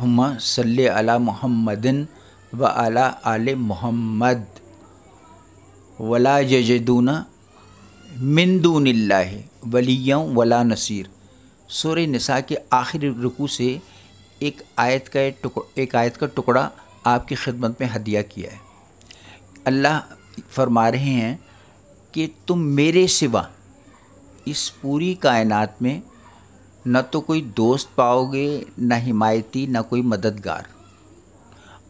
अल्लाहुम्मा सल्ली अला मुहम्मदिन व अला आले मुहम्मद वला यजिदूना मिन दूनिल्लाहि वलिय्यन वला नसीर। सूरह निसा के आखिरी रुकू से एक आयत का टुकड़ा आपकी खिदमत में हदिया किया है। अल्लाह फरमा रहे हैं कि तुम मेरे सिवा इस पूरी कायनात में न तो कोई दोस्त पाओगे, न हिमायती, न कोई मददगार।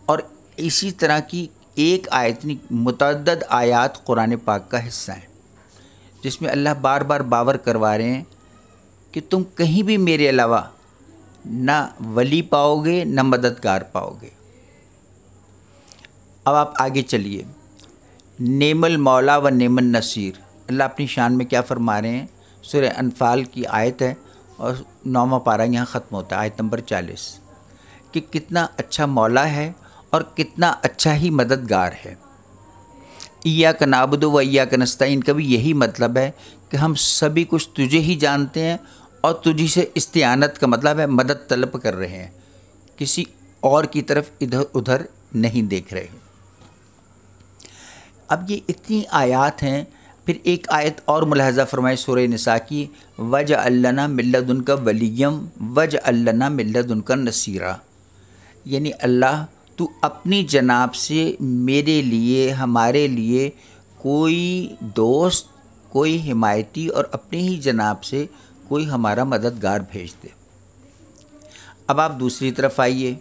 और इसी तरह की एक आयत नहीं, मुतअद्दद आयात कुरान पाक का हिस्सा है जिसमें अल्लाह बार बार बावर करवा रहे हैं कि तुम कहीं भी मेरे अलावा न वली पाओगे, न मददगार पाओगे। अब आप आगे चलिए। नेमल मौला व नेमन नसीर, अल्लाह अपनी शान में क्या फरमा रहे हैं। सूरह अनफाल की आयत है और 9वां पारा यहाँ ख़त्म होता है, आयत नंबर 40, कि कितना अच्छा मौला है और कितना अच्छा ही मददगार है। इय्याक नाबुदु व इय्याक नस्तईन का भी यही मतलब है कि हम सभी कुछ तुझे ही जानते हैं और तुझी से इस्तिआनत का मतलब है मदद तलब कर रहे हैं, किसी और की तरफ इधर उधर नहीं देख रहे। अब ये इतनी आयत हैं। फिर एक आयत और मुलाहज़ा फरमाए सूरह निसा की, वजअलना मिन लदुनका वलिय्यम वजअलना मिन लदुनका नसीरा, यानी अल्लाह तू अपनी जनाब से मेरे लिए, हमारे लिए कोई दोस्त, कोई हिमायती और अपनी ही जनाब से कोई हमारा मददगार भेज दे। अब आप दूसरी तरफ आइए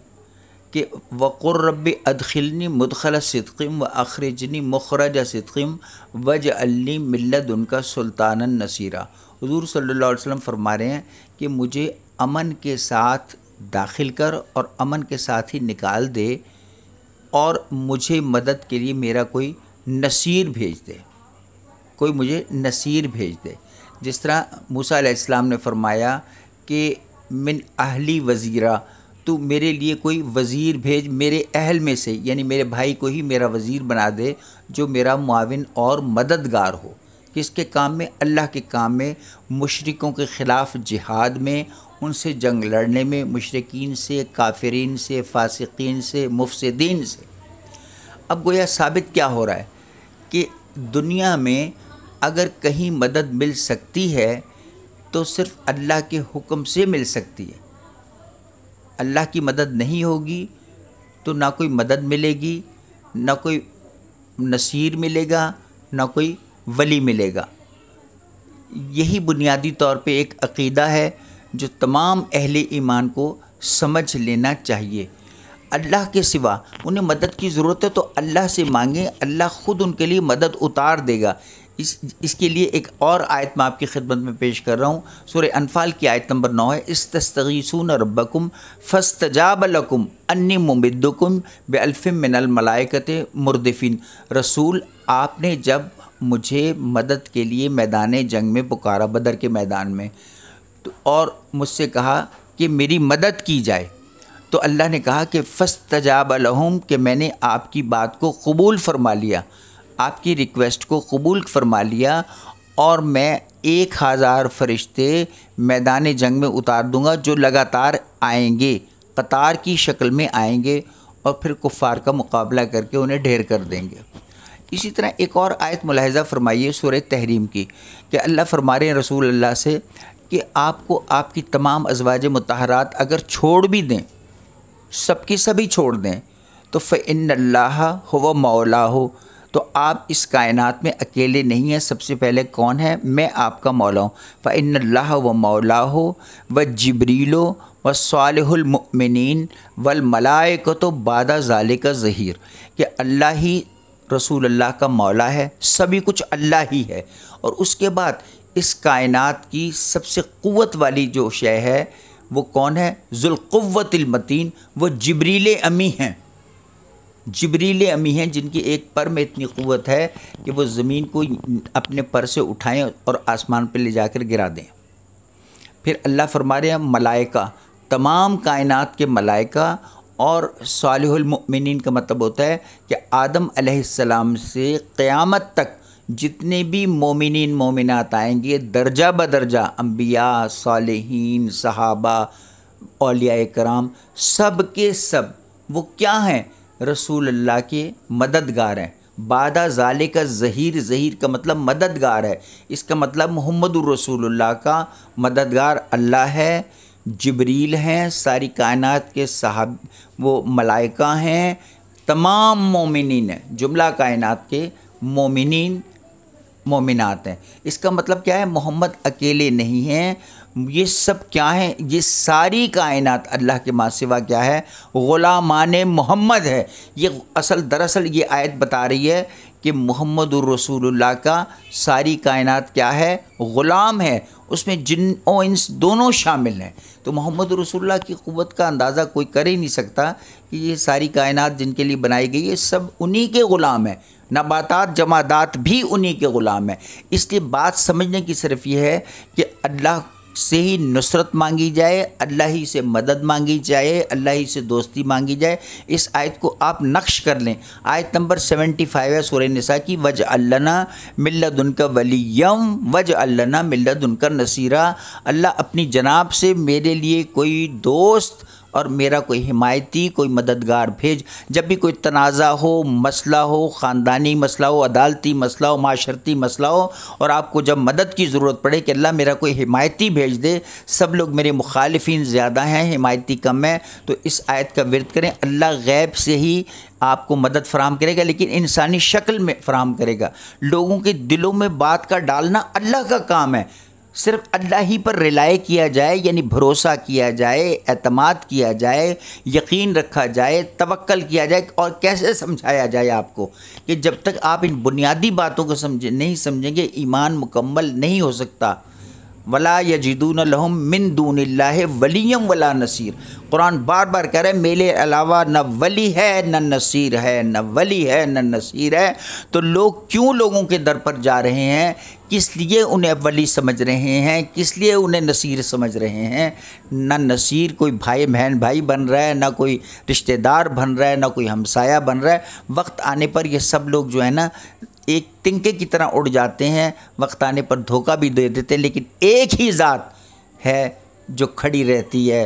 कि वक़ुर रब्बि अदखिलनी मुदखल सिद्क़िम व अखरिजनी मुखरज सिद्क़िम वजअलनी मिन लदुनका सुल्तानन नसीरा। हुज़ूर सल्लल्लाहु अलैहि वसल्लम फरमा रहे हैं कि मुझे अमन के साथ दाखिल कर और अमन के साथ ही निकाल दे और मुझे मदद के लिए मेरा कोई नसीर भेज दे, कोई मुझे नसीर भेज दे। जिस तरह मूसा अलैहिस्सलाम ने फरमाया कि मिन अहली वज़ीरा, तू मेरे लिए कोई वज़ीर भेज मेरे अहल में से, यानी मेरे भाई को ही मेरा वज़ीर बना दे जो मेरा मुआविन और मददगार हो। किसके काम में? अल्लाह के काम में, मुशरिकों के ख़िलाफ़ जिहाद में, उनसे जंग लड़ने में, मुशरिकीन से, काफिरीन से, फासिकीन से, मुफसिदीन से। अब गोया साबित क्या हो रहा है कि दुनिया में अगर कहीं मदद मिल सकती है तो सिर्फ़ अल्लाह के हुक्म से मिल सकती है। अल्लाह की मदद नहीं होगी तो ना कोई मदद मिलेगी, ना कोई नसीर मिलेगा, ना कोई वली मिलेगा। यही बुनियादी तौर पे एक अक़ीदा है जो तमाम अहले ईमान को समझ लेना चाहिए। अल्लाह के सिवा उन्हें मदद की ज़रूरत है तो अल्लाह से मांगें, अल्लाह ख़ुद उनके लिए मदद उतार देगा। इसके लिए एक और आयत मैं आपकी खिदमत में पेश कर रहा हूँ। सूरह अनफाल की आयत नंबर 9 है, इस्तस्तगीसून रब्बकुम फस्तजाब लकुम अन्नी मुमिद्दुकुम बिअल्फिम मिनल मलाइकति मुर्दिफिन। रसूल, आपने जब मुझे मदद के लिए मैदान जंग में पुकारा, बदर के मैदान में, तो और मुझसे कहा कि मेरी मदद की जाए, तो अल्लाह ने कहा कि फस्तजाब लहुम, कि मैंने आपकी बात को कबूल फरमा लिया, आपकी रिक्वेस्ट को कबूल फरमा लिया और मैं 1000 फरिश्ते मैदान जंग में उतार दूंगा जो लगातार आएंगे, कतार की शक्ल में आएंगे और फिर कुफ़ार का मुकाबला करके उन्हें ढेर कर देंगे। इसी तरह एक और आयत मुलाहिज़ा फरमाइए सूरह तहरीम की, कि अल्लाह फरमा रहे हैं रसूल अल्लाह से कि आपको आपकी तमाम अज़वाज मुतहरात अगर छोड़ भी दें, सबकी सभी छोड़ दें, तो फ़इन्नल्लाह हुवा मौलाहु, तो आप इस कायनात में अकेले नहीं हैं। सबसे पहले कौन है? मैं आपका मौला हूँ। फ़इन्नल्लाह व मौलाहु व जिब्रीलो व सालिहुल मुमिनीन वल मलाइकतु बादा ज़ालिका ज़हीर, कि अल्लाह ही रसूल अल्लाह का मौला है, सभी कुछ अल्लाह ही है। और उसके बाद इस कायनात की सबसे क़ुव्वत वाली जो शय है वो कौन है? ज़ुल क़ुव्वतिल मतीन, वो जिब्रील अमी हैं। जिब्रील अमी हैं जिनकी एक पर में इतनी क़ुव्वत है कि वो ज़मीन को अपने पर से उठाएं और आसमान पर ले जाकर गिरा दें। फिर अल्लाह फरमा रहे हैं मलाइका, तमाम कायनात के मलाइका, और सालिहुल मुमिनीन का मतलब होता है कि आदम अलैहिस्सलाम से क़यामत तक जितने भी मोमिनीन मोमिनात आएंगे दर्जा बदर्जा, अम्बिया, सालिहीन, सहाबा, اولیاء کرام سب کے سب وہ کیا ہیں؟ رسول اللہ کے مددگار ہیں۔ بعد ذالک ظہیر، ظہیر کا مطلب مددگار ہے، اس کا مطلب محمد الرسول اللہ کا مددگار اللہ ہے، جبریل ہیں، ساری کائنات کے صاحب وہ ملائکہ ہیں، تمام مومنین ہیں، جملہ کائنات کے مومنین مومنات ہیں۔ اس کا مطلب کیا ہے؟ محمد اکیلے نہیں ہیں، یہ سب کیا ہیں؟ یہ ساری کائنات اللہ کے ماں سوا کیا ہے؟ غلامان محمد ہے۔ یہ دراصل یہ آیت بتا رہی ہے کہ محمد الرسول اللہ کا ساری کائنات کیا ہے؟ غلام ہے، اس میں جن و انس دونوں شامل ہیں۔ تو محمد رسول اللہ کی قوت کا اندازہ کوئی کر ہی نہیں سکتا کہ یہ ساری کائنات جن کے لیے بنائی گئی ہے سب انہی کے غلام ہیں، نباتات جمادات بھی انہی کے غلام ہیں۔ اس لیے بات سمجھنے کی صرف یہ ہے کہ اللہ سے ہی نصرت مانگی جائے، اللہ ہی سے مدد مانگی جائے، اللہ ہی سے دوستی مانگی جائے۔ اس آیت کو آپ نقش کر لیں، آیت نمبر 75 ہے سورہ نساء کی، وَاجْعَل لَنَا مِن لَّدُنْكَ وَلِيًّا وَاجْعَل لَنَا مِن لَّدُنْكَ نَصِيرًا۔ اللہ اپنی جناب سے میرے لیے کوئی دوست اور میرا کوئی حمایتی، کوئی مددگار بھیج۔ جب بھی کوئی تنازع ہو، مسئلہ ہو، خاندانی مسئلہ ہو، عدالتی مسئلہ ہو، معاشرتی مسئلہ ہو، اور آپ کو جب مدد کی ضرورت پڑے کہ اللہ میرا کوئی حمایتی بھیج دے، سب لوگ میرے مخالفین زیادہ ہیں، حمایتی کم ہے، تو اس آیت کا ورد کریں۔ اللہ غیب سے ہی آپ کو مدد فراہم کرے گا، لیکن انسانی شکل میں فراہم کرے گا۔ لوگوں کے دلوں میں بات کا ڈالنا اللہ کا کام ہے، صرف اللہ ہی پر ریلائے کیا جائے، یعنی بھروسہ کیا جائے، اعتماد کیا جائے، یقین رکھا جائے، توکل کیا جائے۔ اور کیسے سمجھایا جائے آپ کو کہ جب تک آپ ان بنیادی باتوں کو نہیں سمجھیں گے ایمان مکمل نہیں ہو سکتا۔ وَلَا يَجِدُونَ لَهُم مِّن دُونِ اللَّهِ وَلِيًّا وَلَا نَصِيرًا۔ قرآن بار بار کہہ رہے ہیں میرے علاوہ نہ ولی ہے نہ نصیر ہے، نہ ولی ہے نہ نصیر ہے۔ تو لوگ کیوں لوگوں کے در پر جا رہے ہیں؟ کس لیے انہیں ولی سمجھ رہے ہیں؟ کس لیے انہیں نصیر سمجھ رہے ہیں؟ نہ نصیر کوئی بھائی بہن بھائی بن رہا ہے، نہ کوئی رشتہ دار بن رہا ہے، نہ کوئی ہمسایہ بن رہا ہے۔ وقت آنے پر یہ سب لوگ جو ہے نا ایک تنکے کی طرح اڑ جاتے ہیں، وقت آنے پر دھوکہ بھی دے دیتے ہیں، لیکن ایک ہی ذات ہے جو کھڑی رہتی ہے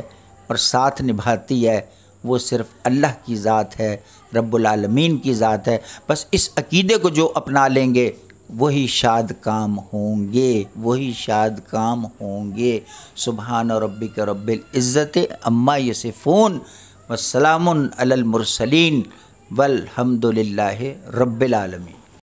اور ساتھ نبھاتی ہے، وہ صرف اللہ کی ذات ہے، رب العالمین کی ذات ہے۔ بس اس عقیدے کو جو اپنا لیں گے وہی شاد کام ہوں گے، وہی شاد کام ہوں گے۔ سبحان ربک رب العزت عما یصفون والسلام علی المرسلین والحمد للہ رب العالمین۔